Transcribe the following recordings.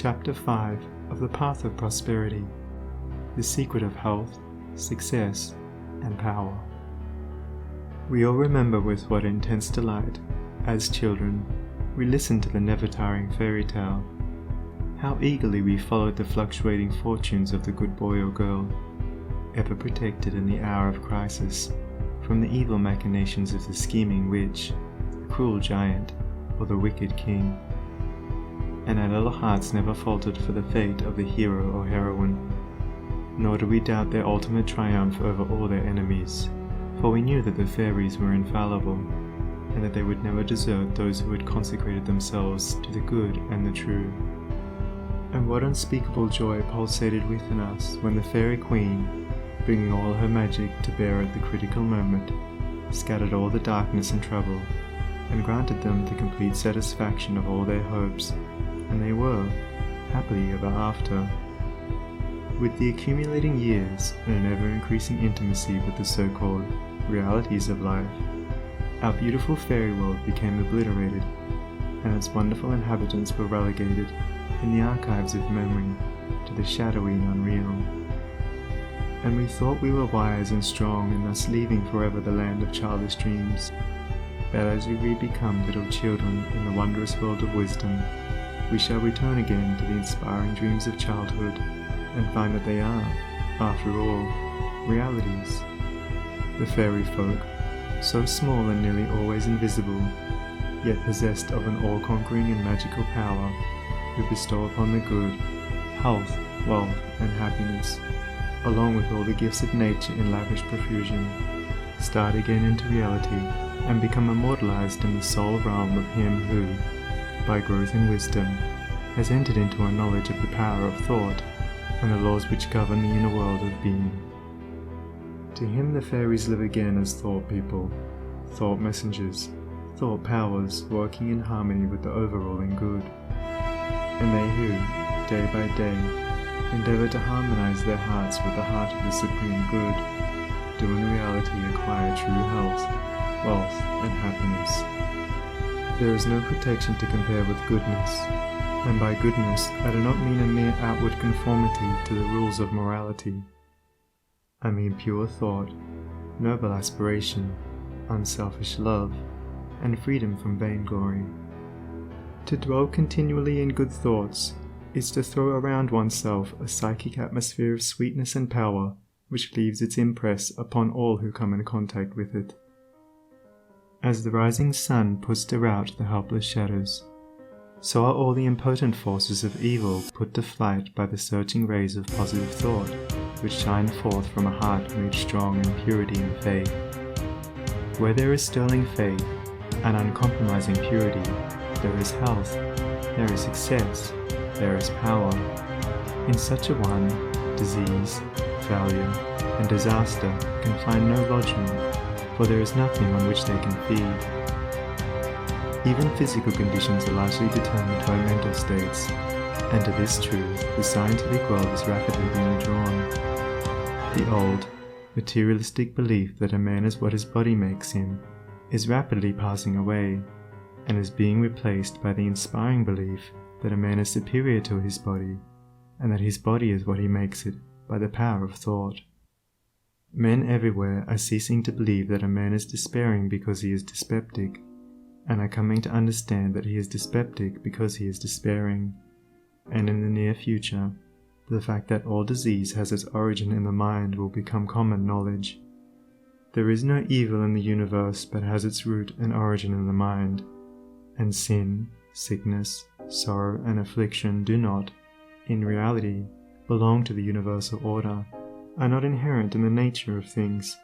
Chapter 5 of The Path of Prosperity, the secret of health, success, and power. We all remember with what intense delight, as children, we listened to the never-tiring fairy tale. How eagerly we followed the fluctuating fortunes of the good boy or girl, ever protected in the hour of crisis from the evil machinations of the scheming witch, the cruel giant, or the wicked king. And our little hearts never faltered for the fate of the hero or heroine, nor did we doubt their ultimate triumph over all their enemies, for we knew that the fairies were infallible, and that they would never desert those who had consecrated themselves to the good and the true. And what unspeakable joy pulsated within us when the fairy queen, bringing all her magic to bear at the critical moment, scattered all the darkness and trouble, and granted them the complete satisfaction of all their hopes, and they were, happily ever after. With the accumulating years and an ever-increasing intimacy with the so-called realities of life, our beautiful fairy world became obliterated, and its wonderful inhabitants were relegated, in the archives of memory, to the shadowy and unreal. And we thought we were wise and strong in thus leaving forever the land of childish dreams. But as we become little children in the wondrous world of wisdom, we shall return again to the inspiring dreams of childhood, and find that they are, after all, realities. The fairy folk, so small and nearly always invisible, yet possessed of an all-conquering and magical power, who bestow upon the good health, wealth, and happiness, along with all the gifts of nature in lavish profusion, start again into reality and become immortalized in the soul realm of him who, by growth in wisdom, has entered into a knowledge of the power of thought and the laws which govern the inner world of being. To him the fairies live again as thought people, thought messengers, thought powers working in harmony with the overruling good. And they who, day by day, endeavor to harmonize their hearts with the heart of the supreme good, do in reality acquire true health, wealth, and happiness. There is no protection to compare with goodness, and by goodness I do not mean a mere outward conformity to the rules of morality. I mean pure thought, noble aspiration, unselfish love, and freedom from vainglory. To dwell continually in good thoughts is to throw around oneself a psychic atmosphere of sweetness and power which leaves its impress upon all who come in contact with it. As the rising sun puts to rout the helpless shadows, so are all the impotent forces of evil put to flight by the searching rays of positive thought, which shine forth from a heart made strong in purity and faith. Where there is sterling faith and uncompromising purity, there is health, there is success, there is power. In such a one, disease, failure, and disaster can find no lodgment, for there is nothing on which they can feed. Even physical conditions are largely determined by mental states, and to this truth the scientific world is rapidly being drawn. The old, materialistic belief that a man is what his body makes him is rapidly passing away, and is being replaced by the inspiring belief that a man is superior to his body, and that his body is what he makes it by the power of thought. Men everywhere are ceasing to believe that a man is despairing because he is dyspeptic, and are coming to understand that he is dyspeptic because he is despairing. And in the near future, the fact that all disease has its origin in the mind will become common knowledge. There is no evil in the universe but has its root and origin in the mind, and sin, sickness, sorrow, and affliction do not, in reality, belong to the universal order, are not inherent in the nature of things,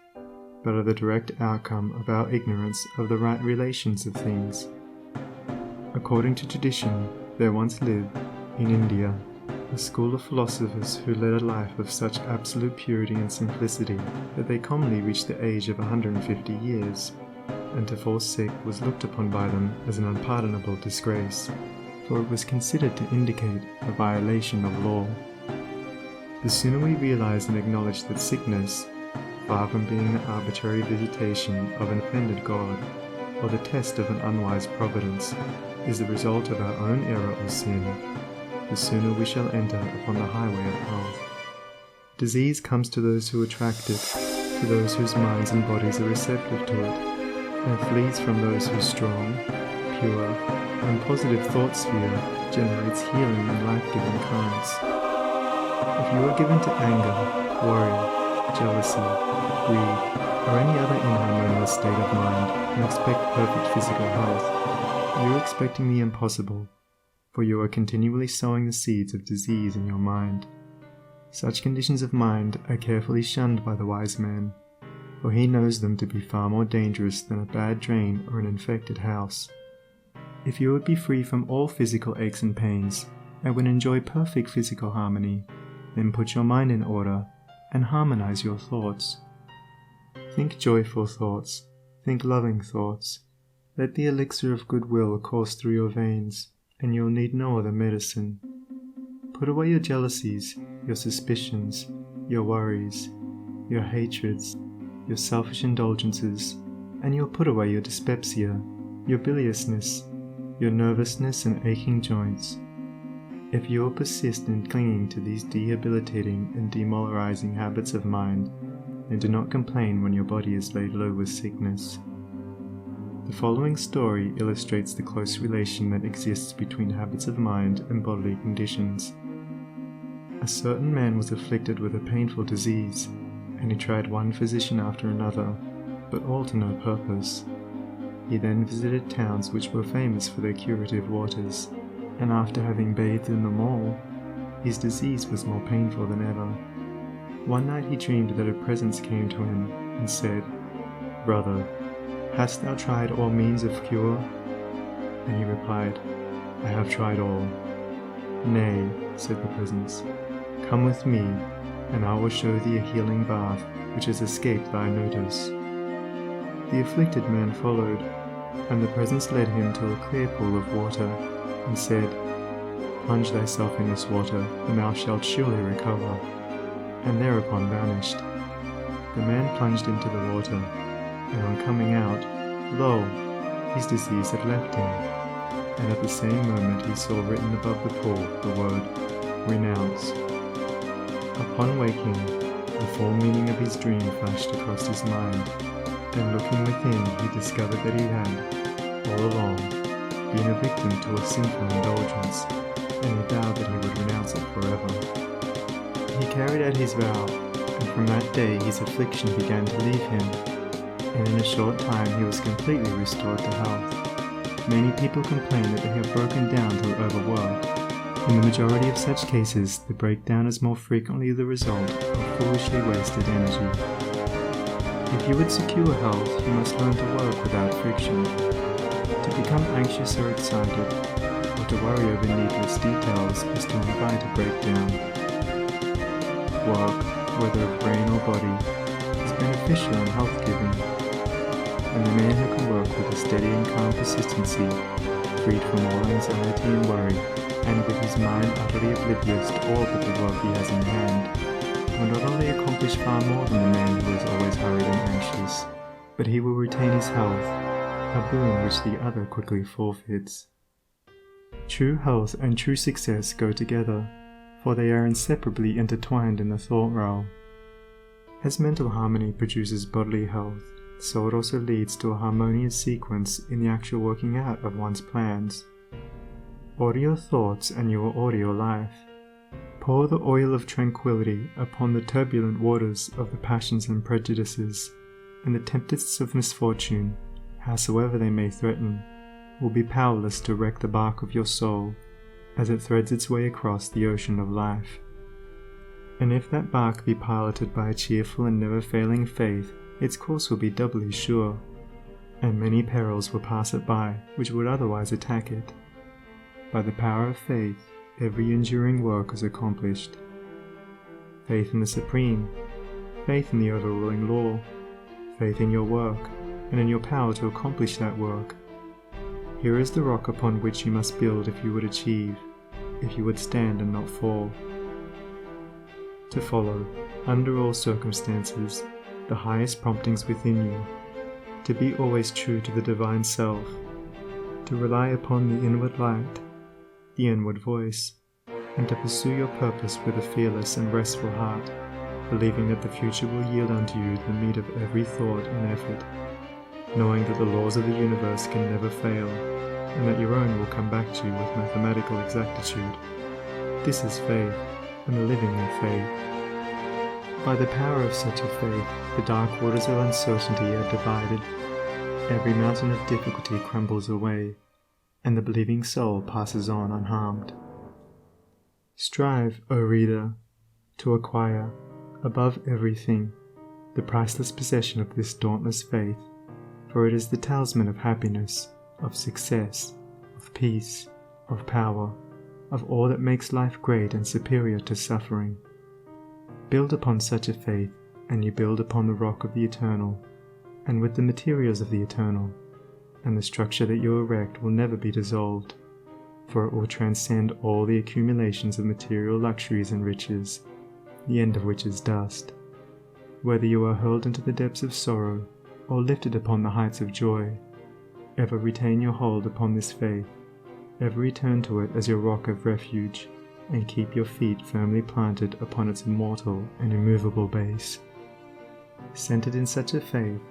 but are the direct outcome of our ignorance of the right relations of things. According to tradition, there once lived, in India, a school of philosophers who led a life of such absolute purity and simplicity that they commonly reached the age of 150 years, and to fall sick was looked upon by them as an unpardonable disgrace, for it was considered to indicate a violation of law. The sooner we realize and acknowledge that sickness, far from being the arbitrary visitation of an offended God, or the test of an unwise providence, is the result of our own error or sin, the sooner we shall enter upon the highway of health. Disease comes to those who attract it, to those whose minds and bodies are receptive to it, and flees from those whose strong, pure, and positive thought sphere generates healing and life-giving currents. If you are given to anger, worry, jealousy, greed, or any other inharmonious state of mind and expect perfect physical health, you are expecting the impossible, for you are continually sowing the seeds of disease in your mind. Such conditions of mind are carefully shunned by the wise man, for he knows them to be far more dangerous than a bad drain or an infected house. If you would be free from all physical aches and pains, and would enjoy perfect physical harmony, then put your mind in order and harmonize your thoughts. Think joyful thoughts, think loving thoughts. Let the elixir of goodwill course through your veins, and you'll need no other medicine. Put away your jealousies, your suspicions, your worries, your hatreds, your selfish indulgences, and you'll put away your dyspepsia, your biliousness, your nervousness and aching joints. If you will persist in clinging to these debilitating and demoralizing habits of mind, then do not complain when your body is laid low with sickness. The following story illustrates the close relation that exists between habits of mind and bodily conditions. A certain man was afflicted with a painful disease, and he tried one physician after another, but all to no purpose. He then visited towns which were famous for their curative waters, and after having bathed in them all, his disease was more painful than ever. One night he dreamed that a presence came to him and said, "Brother, hast thou tried all means of cure?" And he replied, "I have tried all." "Nay," said the presence, "come with me, and I will show thee a healing bath which has escaped thy notice." The afflicted man followed, and the presence led him to a clear pool of water, and said, "Plunge thyself in this water, and thou shalt surely recover," and thereupon vanished. The man plunged into the water, and on coming out, lo! His disease had left him, and at the same moment he saw written above the pool the word, "Renounce." Upon waking, the full meaning of his dream flashed across his mind, and looking within he discovered that he had, all along, been a victim to a sinful indulgence, and he vowed that he would renounce it forever. He carried out his vow, and from that day his affliction began to leave him, and in a short time he was completely restored to health. Many people complain that they have broken down through overwork. In the majority of such cases, the breakdown is more frequently the result of foolishly wasted energy. If you would secure health, you must learn to work without friction. To become anxious or excited, or to worry over needless details is to invite a breakdown. Work, whether of brain or body, is beneficial and health-giving, and the man who can work with a steady and calm persistency, freed from all anxiety and worry, and with his mind utterly oblivious to all but the work he has in hand, will not only accomplish far more than the man who is always hurried and anxious, but he will retain his health, a boon which the other quickly forfeits. True health and true success go together, for they are inseparably intertwined in the thought realm. As mental harmony produces bodily health, so it also leads to a harmonious sequence in the actual working out of one's plans. Order your thoughts and you will order your life. Pour the oil of tranquility upon the turbulent waters of the passions and prejudices, and the tempests of misfortune, howsoever they may threaten, will be powerless to wreck the bark of your soul as it threads its way across the ocean of life. And if that bark be piloted by a cheerful and never-failing faith, its course will be doubly sure, and many perils will pass it by which would otherwise attack it. By the power of faith, every enduring work is accomplished. Faith in the Supreme, faith in the overruling law, faith in your work, and in your power to accomplish that work. Here is the rock upon which you must build if you would achieve, if you would stand and not fall. To follow, under all circumstances, the highest promptings within you, to be always true to the divine self, to rely upon the inward light, the inward voice, and to pursue your purpose with a fearless and restful heart, believing that the future will yield unto you the meed of every thought and effort, knowing that the laws of the universe can never fail, and that your own will come back to you with mathematical exactitude. This is faith, and the living in faith. By the power of such a faith, the dark waters of uncertainty are divided, every mountain of difficulty crumbles away, and the believing soul passes on unharmed. Strive, O reader, to acquire, above everything, the priceless possession of this dauntless faith, for it is the talisman of happiness, of success, of peace, of power, of all that makes life great and superior to suffering. Build upon such a faith, and you build upon the rock of the eternal, and with the materials of the eternal, and the structure that you erect will never be dissolved, for it will transcend all the accumulations of material luxuries and riches, the end of which is dust. Whether you are hurled into the depths of sorrow, or lifted upon the heights of joy, ever retain your hold upon this faith, ever return to it as your rock of refuge, and keep your feet firmly planted upon its immortal and immovable base. Centered in such a faith,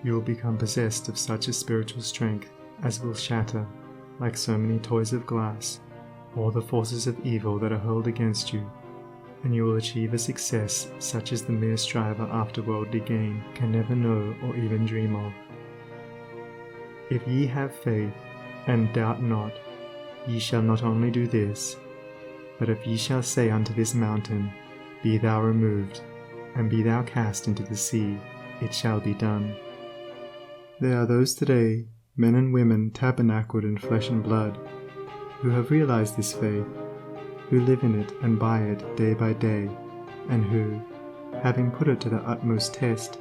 you will become possessed of such a spiritual strength as will shatter, like so many toys of glass, all the forces of evil that are hurled against you, and you will achieve a success such as the mere striver after worldly gain can never know or even dream of. If ye have faith, and doubt not, ye shall not only do this, but if ye shall say unto this mountain, Be thou removed, and be thou cast into the sea, it shall be done. There are those today, men and women tabernacled in flesh and blood, who have realized this faith, who live in it and by it day by day, and who, having put it to the utmost test,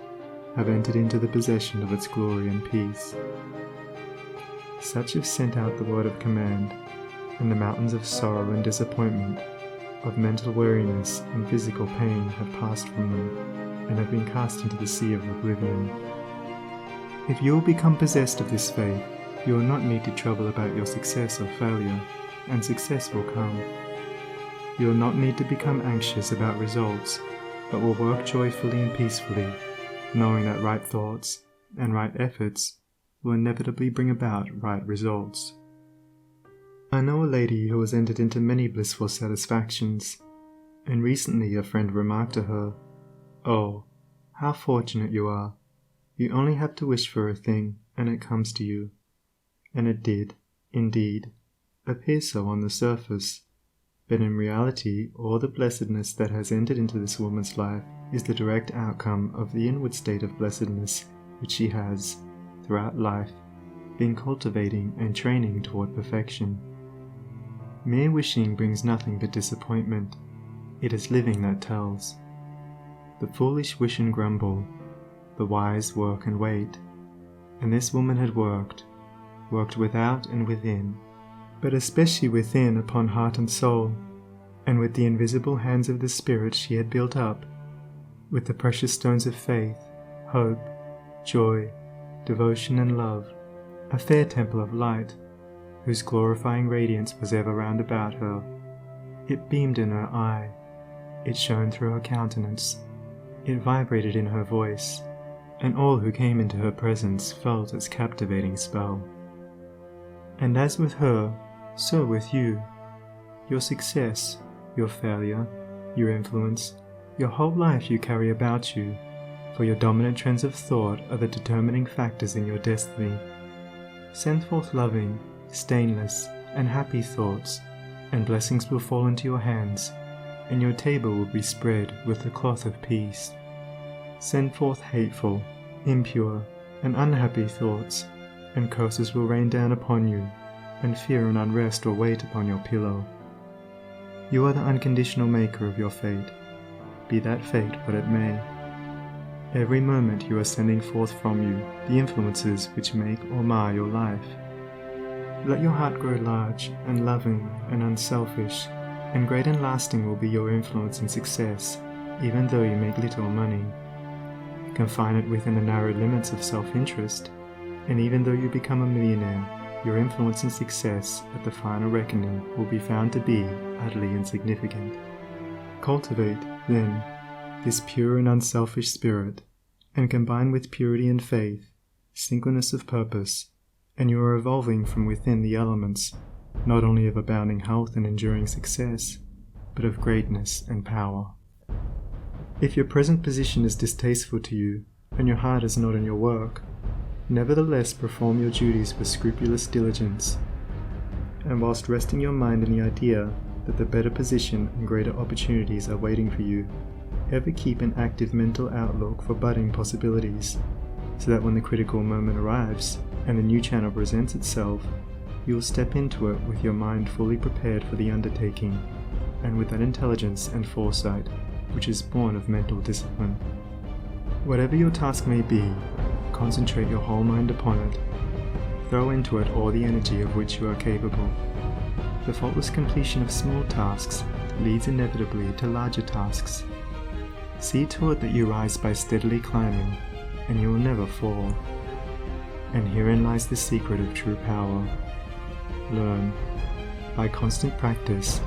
have entered into the possession of its glory and peace. Such have sent out the word of command, and the mountains of sorrow and disappointment, of mental weariness and physical pain have passed from them, and have been cast into the sea of oblivion. If you will become possessed of this faith, you will not need to trouble about your success or failure, and success will come. You will not need to become anxious about results, but will work joyfully and peacefully, knowing that right thoughts and right efforts will inevitably bring about right results. I know a lady who has entered into many blissful satisfactions, and recently a friend remarked to her, "Oh, how fortunate you are. You only have to wish for a thing, and it comes to you." And it did, indeed, appear so on the surface, but in reality all the blessedness that has entered into this woman's life is the direct outcome of the inward state of blessedness which she has, throughout life, been cultivating and training toward perfection. Mere wishing brings nothing but disappointment. It is living that tells. The foolish wish and grumble, the wise work and wait, and this woman had worked without and within, but especially within upon heart and soul, and with the invisible hands of the Spirit she had built up, with the precious stones of faith, hope, joy, devotion and love, a fair temple of light, whose glorifying radiance was ever round about her. It beamed in her eye, it shone through her countenance, it vibrated in her voice, and all who came into her presence felt its captivating spell. And as with her, so with you. Your success, your failure, your influence, your whole life you carry about you, for your dominant trends of thought are the determining factors in your destiny. Send forth loving, stainless, and happy thoughts, and blessings will fall into your hands, and your table will be spread with the cloth of peace. Send forth hateful, impure, and unhappy thoughts, and curses will rain down upon you, and fear and unrest will wait upon your pillow. You are the unconditional maker of your fate, be that fate what it may. Every moment you are sending forth from you the influences which make or mar your life. Let your heart grow large and loving and unselfish, and great and lasting will be your influence and success, even though you make little money. Confine it within the narrow limits of self-interest, and even though you become a millionaire, your influence and success at the final reckoning will be found to be utterly insignificant. Cultivate, then, this pure and unselfish spirit, and combine with purity and faith, singleness of purpose, and you are evolving from within the elements, not only of abounding health and enduring success, but of greatness and power. If your present position is distasteful to you, and your heart is not in your work, nevertheless perform your duties with scrupulous diligence, and whilst resting your mind in the idea that the better position and greater opportunities are waiting for you, ever keep an active mental outlook for budding possibilities, so that when the critical moment arrives and the new channel presents itself, you will step into it with your mind fully prepared for the undertaking, and with that intelligence and foresight which is born of mental discipline. Whatever your task may be, concentrate your whole mind upon it. Throw into it all the energy of which you are capable. The faultless completion of small tasks leads inevitably to larger tasks. See to it that you rise by steadily climbing, and you will never fall. And herein lies the secret of true power. Learn, by constant practice,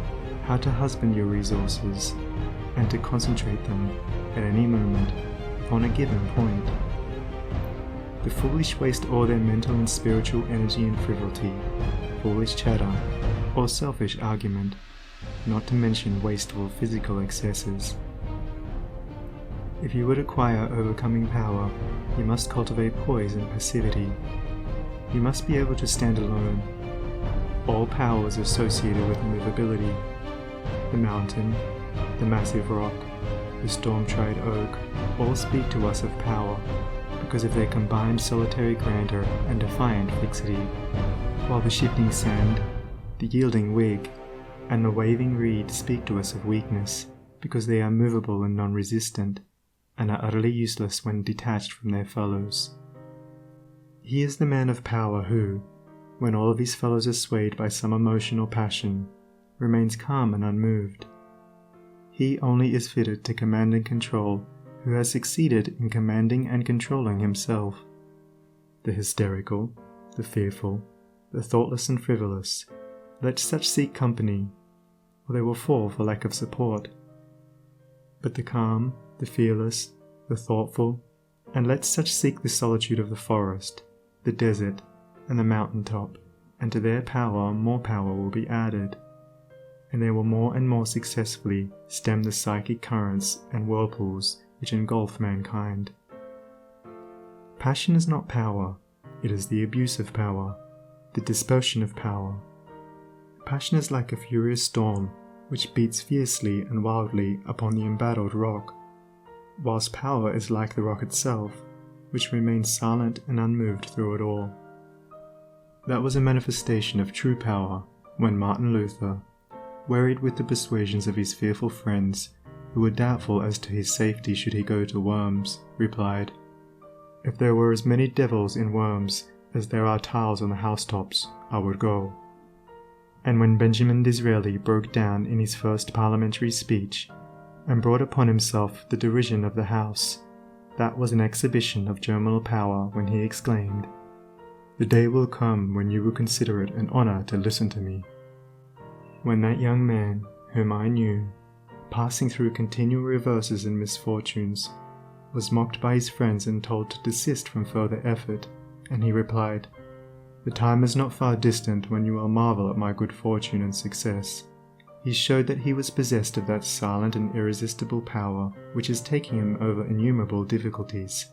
how to husband your resources, and to concentrate them at any moment upon a given point. The foolish waste all their mental and spiritual energy in frivolity, foolish chatter, or selfish argument, not to mention wasteful physical excesses. If you would acquire overcoming power, you must cultivate poise and passivity. You must be able to stand alone. All power is associated with immovability. The mountain, the massive rock, the storm-tried oak, all speak to us of power, because of their combined solitary grandeur and defiant fixity, while the shifting sand, the yielding twig, and the waving reed speak to us of weakness, because they are movable and non-resistant, and are utterly useless when detached from their fellows. He is the man of power who, when all of his fellows are swayed by some emotion or passion, remains calm and unmoved. He only is fitted to command and control who has succeeded in commanding and controlling himself. The hysterical, the fearful, the thoughtless and frivolous, let such seek company, or they will fall for lack of support. But the calm, the fearless, the thoughtful, and let such seek the solitude of the forest, the desert, and the mountain top, and to their power more power will be added, and they will more and more successfully stem the psychic currents and whirlpools which engulf mankind. Passion is not power, it is the abuse of power, the dispersion of power. Passion is like a furious storm which beats fiercely and wildly upon the embattled rock, whilst power is like the rock itself, which remains silent and unmoved through it all. That was a manifestation of true power when Martin Luther, wearied with the persuasions of his fearful friends, who were doubtful as to his safety should he go to Worms, replied, "If there were as many devils in Worms as there are tiles on the housetops, I would go." And when Benjamin Disraeli broke down in his first parliamentary speech, and brought upon himself the derision of the House, that was an exhibition of germinal power when he exclaimed, "The day will come when you will consider it an honour to listen to me." When that young man, whom I knew, passing through continual reverses and misfortunes, was mocked by his friends and told to desist from further effort, and he replied, "The time is not far distant when you will marvel at my good fortune and success," he showed that he was possessed of that silent and irresistible power which is taking him over innumerable difficulties,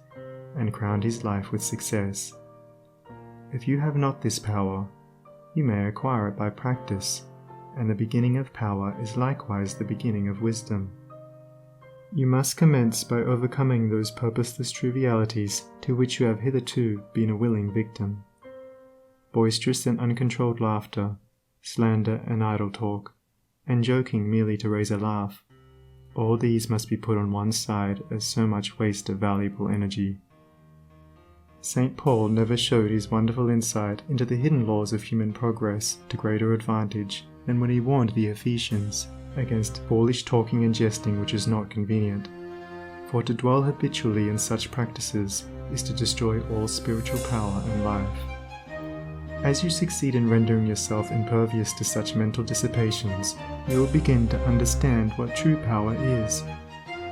and crowned his life with success. If you have not this power, you may acquire it by practice, and the beginning of power is likewise the beginning of wisdom. You must commence by overcoming those purposeless trivialities to which you have hitherto been a willing victim. Boisterous and uncontrolled laughter, slander and idle talk, and joking merely to raise a laugh, all these must be put on one side as so much waste of valuable energy. St. Paul never showed his wonderful insight into the hidden laws of human progress to greater advantage than when he warned the Ephesians against foolish talking and jesting which is not convenient, for to dwell habitually in such practices is to destroy all spiritual power and life. As you succeed in rendering yourself impervious to such mental dissipations, you will begin to understand what true power is,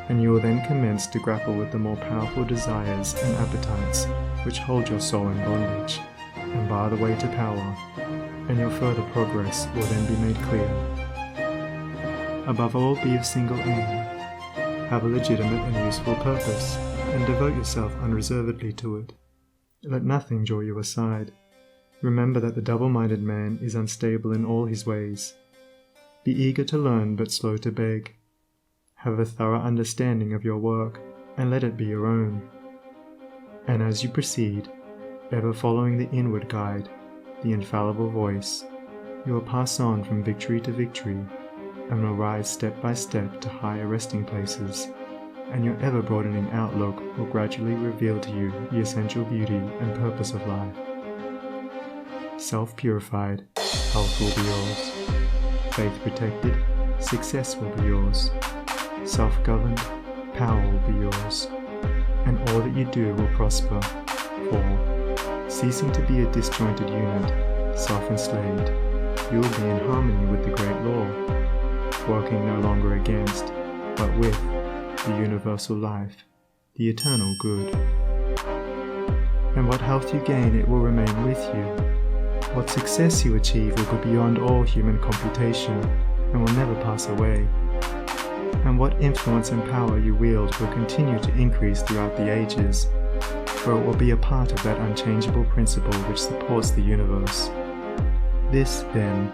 and you will then commence to grapple with the more powerful desires and appetites which hold your soul in bondage and bar the way to power, and your further progress will then be made clear. Above all, be of single aim. Have a legitimate and useful purpose, and devote yourself unreservedly to it. Let nothing draw you aside. Remember that the double-minded man is unstable in all his ways. Be eager to learn but slow to beg. Have a thorough understanding of your work, and let it be your own. And as you proceed, ever following the inward guide, the infallible voice, you will pass on from victory to victory, and will rise step by step to higher resting places, and your ever-broadening outlook will gradually reveal to you the essential beauty and purpose of life. Self-purified, health will be yours. Faith-protected, success will be yours. Self-governed, power will be yours. And all that you do will prosper, for, ceasing to be a disjointed unit, self-enslaved, you will be in harmony with the great law, working no longer against, but with, the universal life, the eternal good. And what health you gain, it will remain with you. What success you achieve will go beyond all human computation, and will never pass away. And what influence and power you wield will continue to increase throughout the ages, for it will be a part of that unchangeable principle which supports the universe. This, then,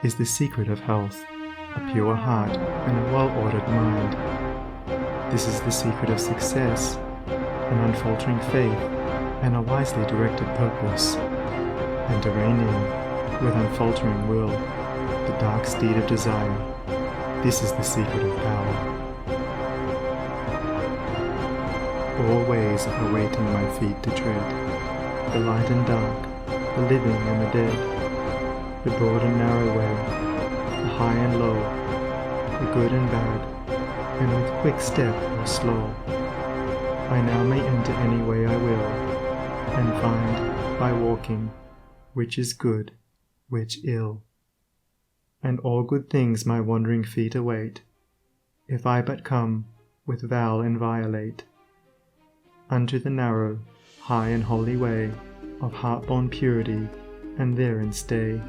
is the secret of health, a pure heart and a well-ordered mind. This is the secret of success, an unfaltering faith and a wisely directed purpose, and to rein in, with unfaltering will, the dark steed of desire. This is the secret of power. All ways are waiting my feet to tread, the light and dark, the living and the dead, the broad and narrow way, the high and low, the good and bad, and with quick step or slow, I now may enter any way I will, and find, by walking, which is good, which ill. And all good things my wandering feet await, if I but come, with vow inviolate, unto the narrow, high and holy way of heart-born purity, and therein stay,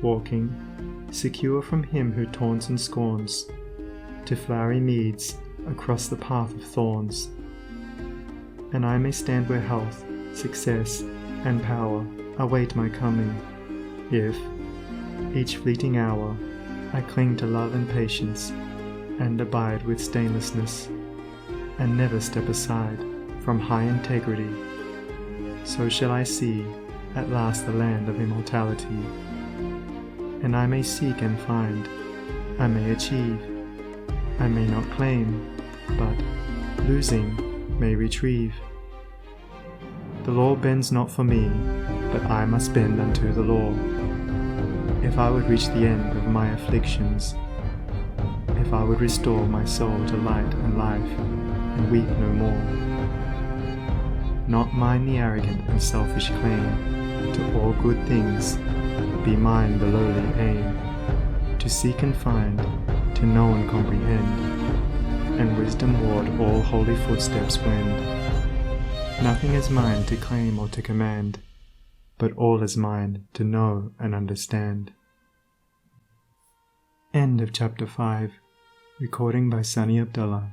walking, secure from him who taunts and scorns, to flowery meads across the path of thorns. And I may stand where health, success, and power await my coming, if, each fleeting hour, I cling to love and patience, and abide with stainlessness, and never step aside from high integrity. So shall I see at last the land of immortality, and I may seek and find, I may achieve, I may not claim, but, losing, may retrieve. The law bends not for me, but I must bend unto the law, if I would reach the end of my afflictions, if I would restore my soul to light and life, and weep no more. Not mine the arrogant and selfish claim to all good things, be mine the lowly aim, to seek and find, to know and comprehend, and wisdom ward all holy footsteps wend. Nothing is mine to claim or to command, but all is mine to know and understand. End of chapter 5. Recording by Sunny Abdullah.